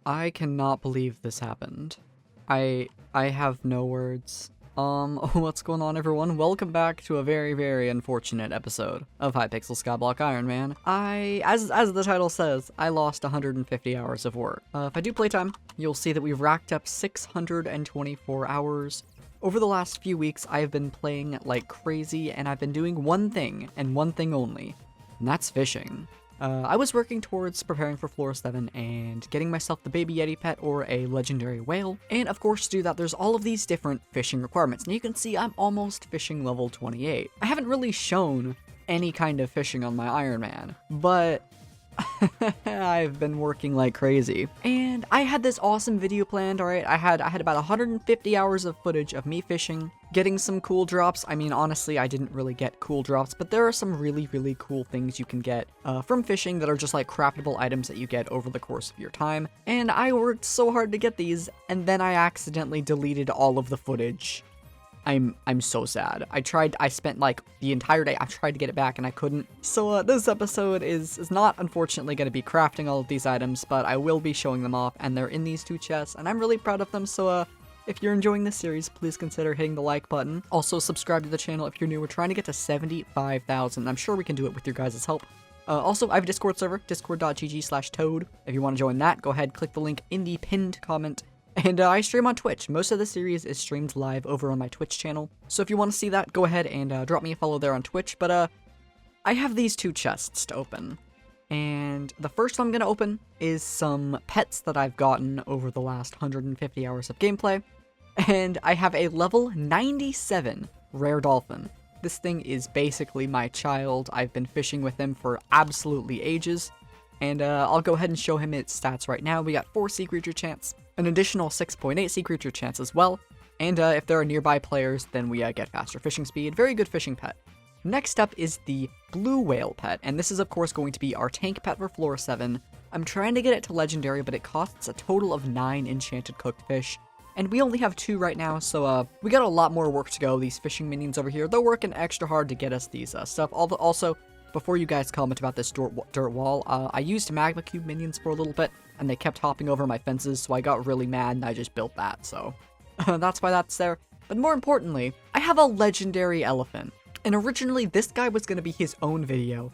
I cannot believe this happened. I have no words. What's going on, everyone? Welcome back to a very, very unfortunate episode of Hypixel Skyblock IRONMAN. As the title says, I lost 150 hours of work. If I do playtime, you'll see that we've racked up 624 hours. Over the last few weeks, I have been playing like crazy, and I've been doing one thing, and one thing only, and that's fishing. I was working towards preparing for Floor 7 and getting myself the baby yeti pet or a legendary whale. And of course, to do that, there's all of these different fishing requirements. And you can see I'm almost fishing level 28. I haven't really shown any kind of fishing on my Iron Man, but I've been working like crazy. And I had this awesome video planned, alright? I had about 150 hours of footage of me fishing, getting some cool drops. I mean, honestly, I didn't really get cool drops, but there are some really, really cool things you can get from fishing that are just like craftable items that you get over the course of your time. And I worked so hard to get these, and then I accidentally deleted all of the footage. I'm so sad. I spent like the entire day, I tried to get it back and I couldn't. So this episode is not unfortunately going to be crafting all of these items, but I will be showing them off, and they're in these two chests, and I'm really proud of them. So if you're enjoying this series, please consider hitting the like button. Also subscribe to the channel if you're new. We're trying to get to 75,000. I'm sure we can do it with your guys' help. Also, I have a Discord server, discord.gg/toad. If you want to join that, go ahead, click the link in the pinned comment. And I stream on Twitch. Most of the series is streamed live over on my Twitch channel. So if you want to see that, go ahead and drop me a follow there on Twitch. But I have these two chests to open. And the first one I'm going to open is some pets that I've gotten over the last 150 hours of gameplay. And I have a level 97 rare dolphin. This thing is basically my child. I've been fishing with him for absolutely ages. And I'll go ahead and show him its stats right now. We got 4 sea creature chance, an additional 6.8 sea creature chance as well. And if there are nearby players, then we get faster fishing speed. Very good fishing pet. Next up is the blue whale pet, and this is of course going to be our tank pet for Floor 7. I'm trying to get it to legendary, but it costs a total of 9 enchanted cooked fish. And we only have 2 right now, so we got a lot more work to go. These fishing minions over here, they're working extra hard to get us these stuff. Also, before you guys comment about this dirt wall, I used magma cube minions for a little bit, and they kept hopping over my fences, so I got really mad and I just built that, so that's why that's there. But more importantly, I have a legendary elephant. And originally, this guy was going to be his own video,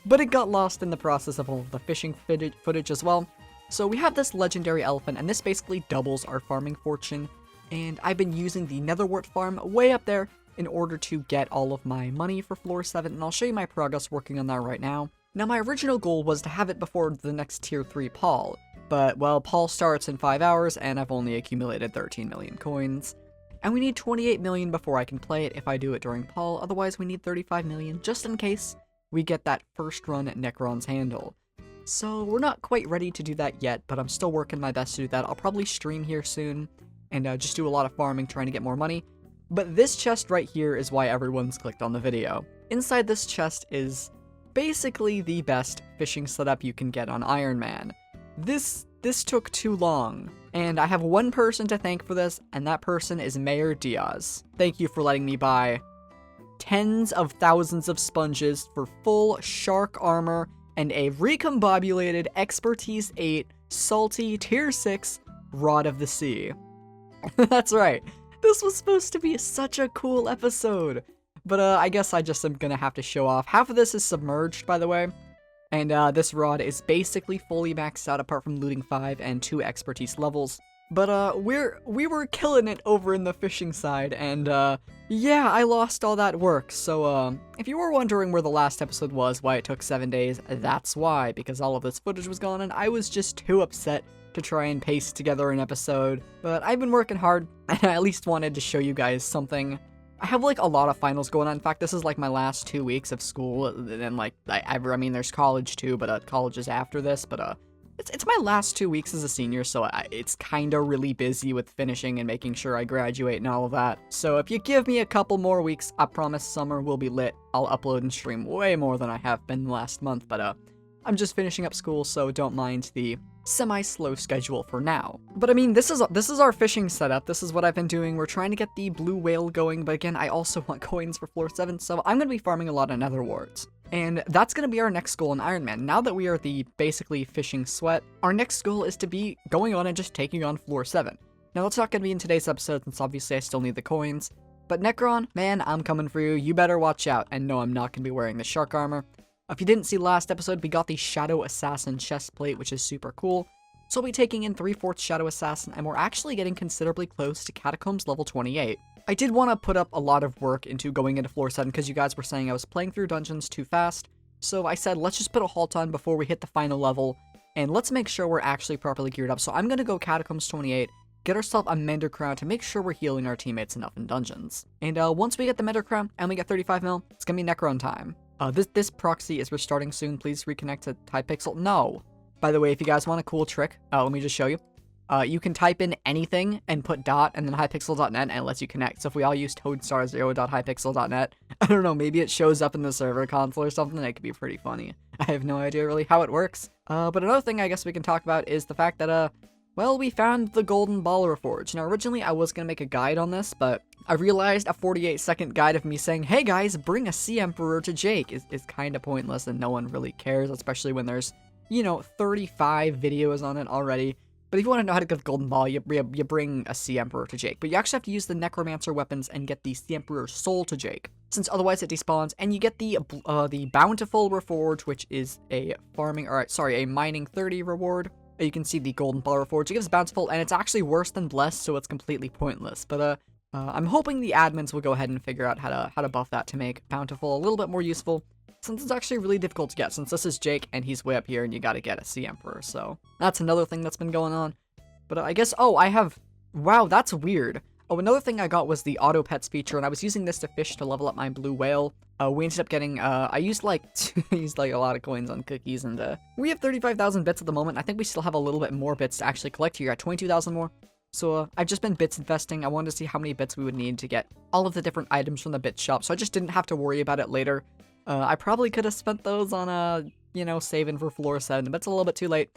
but it got lost in the process of all of the fishing footage as well. So we have this legendary elephant, and this basically doubles our farming fortune. And I've been using the netherwort farm way up there in order to get all of my money for Floor 7, and I'll show you my progress working on that right now. Now, my original goal was to have it before the next Tier 3 Paul, but, well, Paul starts in 5 hours, and I've only accumulated 13 million coins. And we need 28 million before I can play it if I do it during Paul, otherwise we need 35 million just in case we get that first run at Necron's handle. So we're not quite ready to do that yet, but I'm still working my best to do that. I'll probably stream here soon, and just do a lot of farming trying to get more money. But this chest right here is why everyone's clicked on the video. Inside this chest is basically the best fishing setup you can get on Iron Man. This took too long, and I have one person to thank for this, and that person is Mayor Diaz. Thank you for letting me buy tens of thousands of sponges for full shark armor and a recombobulated Expertise 8 salty Tier 6 Rod of the Sea. That's right. This was supposed to be such a cool episode, but I guess I just am gonna have to show off. Half of this is submerged, by the way, and this rod is basically fully maxed out apart from looting 5 and 2 expertise levels. But we were killing it over in the fishing side, and yeah, I lost all that work. So if you were wondering where the last episode was, why it took 7 days, that's why, because all of this footage was gone, and I was just too upset to try and paste together an episode. But I've been working hard, and I at least wanted to show you guys something. I have like a lot of finals going on. In fact, this is like my last 2 weeks of school, and like I mean, there's college too, but college is after this. But it's my last 2 weeks as a senior, so it's kind of really busy with finishing and making sure I graduate and all of that. So if you give me a couple more weeks, I promise summer will be lit. I'll upload and stream way more than I have been last month, but I'm just finishing up school, so don't mind the semi-slow schedule for now. But I mean, this is our fishing setup. This is what I've been doing. We're trying to get the blue whale going, but again, I also want coins for floor 7, so I'm going to be farming a lot of nether warts. And that's going to be our next goal in Iron Man. Now that we are the basically fishing sweat, our next goal is to be going on and just taking on floor 7. Now, that's not going to be in today's episode, since obviously I still need the coins. But Necron, man, I'm coming for you. You better watch out. And no, I'm not going to be wearing the shark armor. If you didn't see last episode, we got the Shadow Assassin chest plate, which is super cool. So we'll be taking in 3/4 Shadow Assassin, and we're actually getting considerably close to Catacombs level 28. I did want to put up a lot of work into going into floor 7, because you guys were saying I was playing through dungeons too fast. So I said, let's just put a halt on before we hit the final level, and let's make sure we're actually properly geared up. So I'm going to go Catacombs 28, get ourselves a Mender Crown to make sure we're healing our teammates enough in dungeons. And once we get the Mender Crown, and we get 35 mil, it's going to be Necron time. This proxy is restarting soon. Please reconnect to Hypixel. No. By the way, if you guys want a cool trick, let me just show you. You can type in anything and put dot and then hypixel.net and it lets you connect. So if we all use toadstar0.hypixel.net, I don't know, maybe it shows up in the server console or something. It could be pretty funny. I have no idea really how it works. But another thing I guess we can talk about is the fact that, well, we found the golden ball reforged. Now, originally I was going to make a guide on this, but I realized a 48-second guide of me saying, hey guys, bring a Sea Emperor to Jake is kind of pointless and no one really cares, especially when there's, you know, 35 videos on it already. But if you want to know how to get the golden ball, you bring a Sea Emperor to Jake. But you actually have to use the Necromancer weapons and get the Sea Emperor's soul to Jake, since otherwise it despawns. And you get the Bountiful Reforge, which is a mining 30 reward. You can see the golden ball reforge. It gives bountiful, and it's actually worse than blessed, so it's completely pointless. But I'm hoping the admins will go ahead and figure out how to buff that to make bountiful a little bit more useful, since it's actually really difficult to get. Since this is Jake and he's way up here, and you got to get a Sea Emperor. So that's another thing that's been going on. But I guess wow, that's weird. Oh, another thing I got was the auto pets feature, and I was using this to fish to level up my blue whale. We ended up getting, I used like a lot of coins on cookies, and we have 35,000 bits at the moment. I think we still have a little bit more bits to actually collect here at 22,000 more. So I've just been bits investing. I wanted to see how many bits we would need to get all of the different items from the bit shop, so I just didn't have to worry about it later. I probably could have spent those on, saving for floor 7, but it's a little bit too late.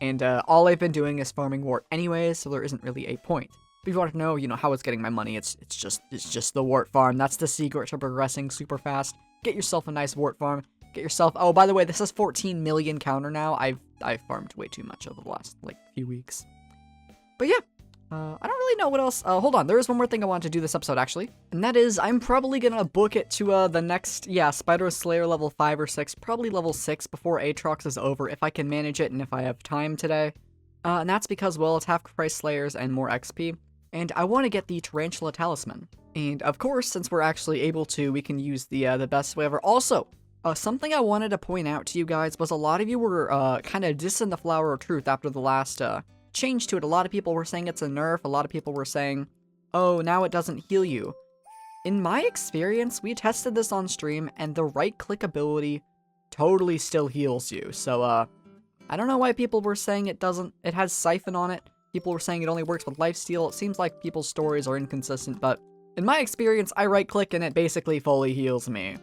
And all I've been doing is farming wart anyways, so there isn't really a point. But if you want to know, how it's getting my money, it's just the wart farm. That's the secret to progressing super fast. Get yourself a nice wart farm. Get yourself. Oh, by the way, this is 14 million counter now. I've farmed way too much over the last few weeks. But yeah, I don't really know what else. Hold on, there is one more thing I wanted to do this episode actually, and that is I'm probably gonna book it to the next Spider Slayer level 5 or 6, probably level 6 before Aatrox is over if I can manage it and if I have time today. And that's because, well, it's half price Slayers and more XP. And I want to get the Tarantula Talisman. And of course, since we're actually able to, we can use the best way ever. Also, something I wanted to point out to you guys was a lot of you were kind of dissing the Flower of Truth after the last change to it. A lot of people were saying it's a nerf. A lot of people were saying, oh, now it doesn't heal you. In my experience, we tested this on stream, and the right-click ability totally still heals you. So, I don't know why people were saying it doesn't. It has Siphon on it. People were saying it only works with lifesteal. It seems like people's stories are inconsistent, but in my experience, I right-click and it basically fully heals me.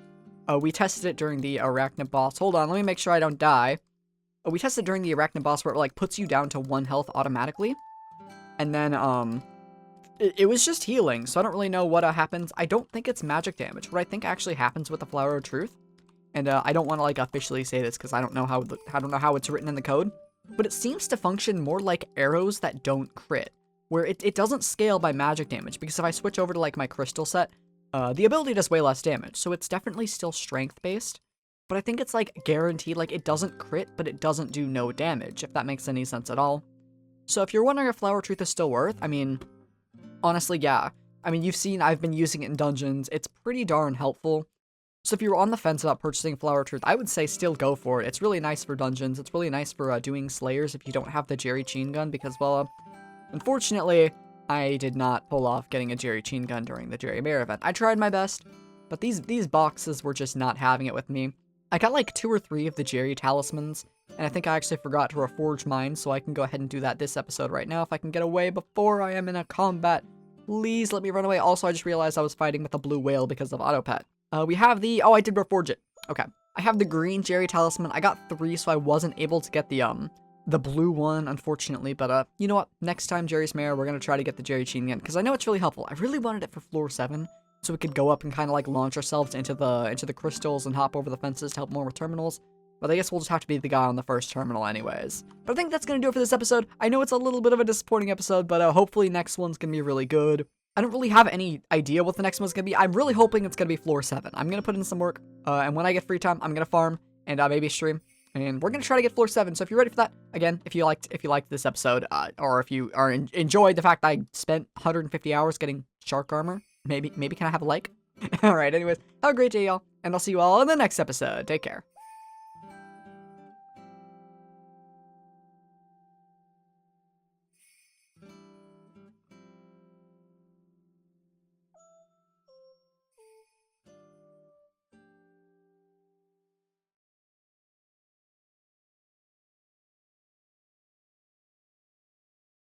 We tested it during the Arachnid boss. Hold on, let me make sure I don't die. We tested it during the Arachnid boss where it puts you down to 1 health automatically. And then, it was just healing, so I don't really know what happens. I don't think it's magic damage. What I think actually happens with the Flower of Truth, and I don't want to officially say this because I don't know how it's written in the code. But it seems to function more like arrows that don't crit, where it doesn't scale by magic damage, because if I switch over to my crystal set, the ability does way less damage, so it's definitely still strength-based, but I think it's guaranteed, it doesn't crit, but it doesn't do no damage, if that makes any sense at all. So if you're wondering if Flower Truth is still worth, I mean, honestly, yeah. I mean, you've seen I've been using it in dungeons, it's pretty darn helpful. So if you're on the fence about purchasing Flower Truth, I would say still go for it. It's really nice for dungeons. It's really nice for doing Slayers if you don't have the Jerry Chain Gun, because, well, unfortunately, I did not pull off getting a Jerry Chain Gun during the Jerry Bear event. I tried my best, but these boxes were just not having it with me. I got 2 or 3 of the Jerry Talismans, and I think I actually forgot to reforge mine, so I can go ahead and do that this episode right now if I can get away before I am in a combat. Please let me run away. Also, I just realized I was fighting with a blue whale because of auto pet. We have the, oh, I did reforge it. Okay. I have the green Jerry Talisman. I got 3, so I wasn't able to get the the blue one, unfortunately, but you know what? Next time Jerry's Mayor, we're gonna try to get the Jerry Chain again, because I know it's really helpful. I really wanted it for floor 7, so we could go up and kind of like launch ourselves into the crystals and hop over the fences to help more with terminals. But I guess we'll just have to be the guy on the first terminal anyways. But I think that's gonna do it for this episode. I know it's a little bit of a disappointing episode, but hopefully next one's gonna be really good. I don't really have any idea what the next one's gonna be. I'm really hoping it's gonna be floor 7. I'm gonna put in some work, and when I get free time, I'm gonna farm and maybe stream. And we're gonna try to get floor 7. So if you're ready for that, again, if you liked this episode, or if you enjoyed the fact that I spent 150 hours getting shark armor, maybe can I have a like? All right. Anyways, have a great day, y'all, and I'll see you all in the next episode. Take care.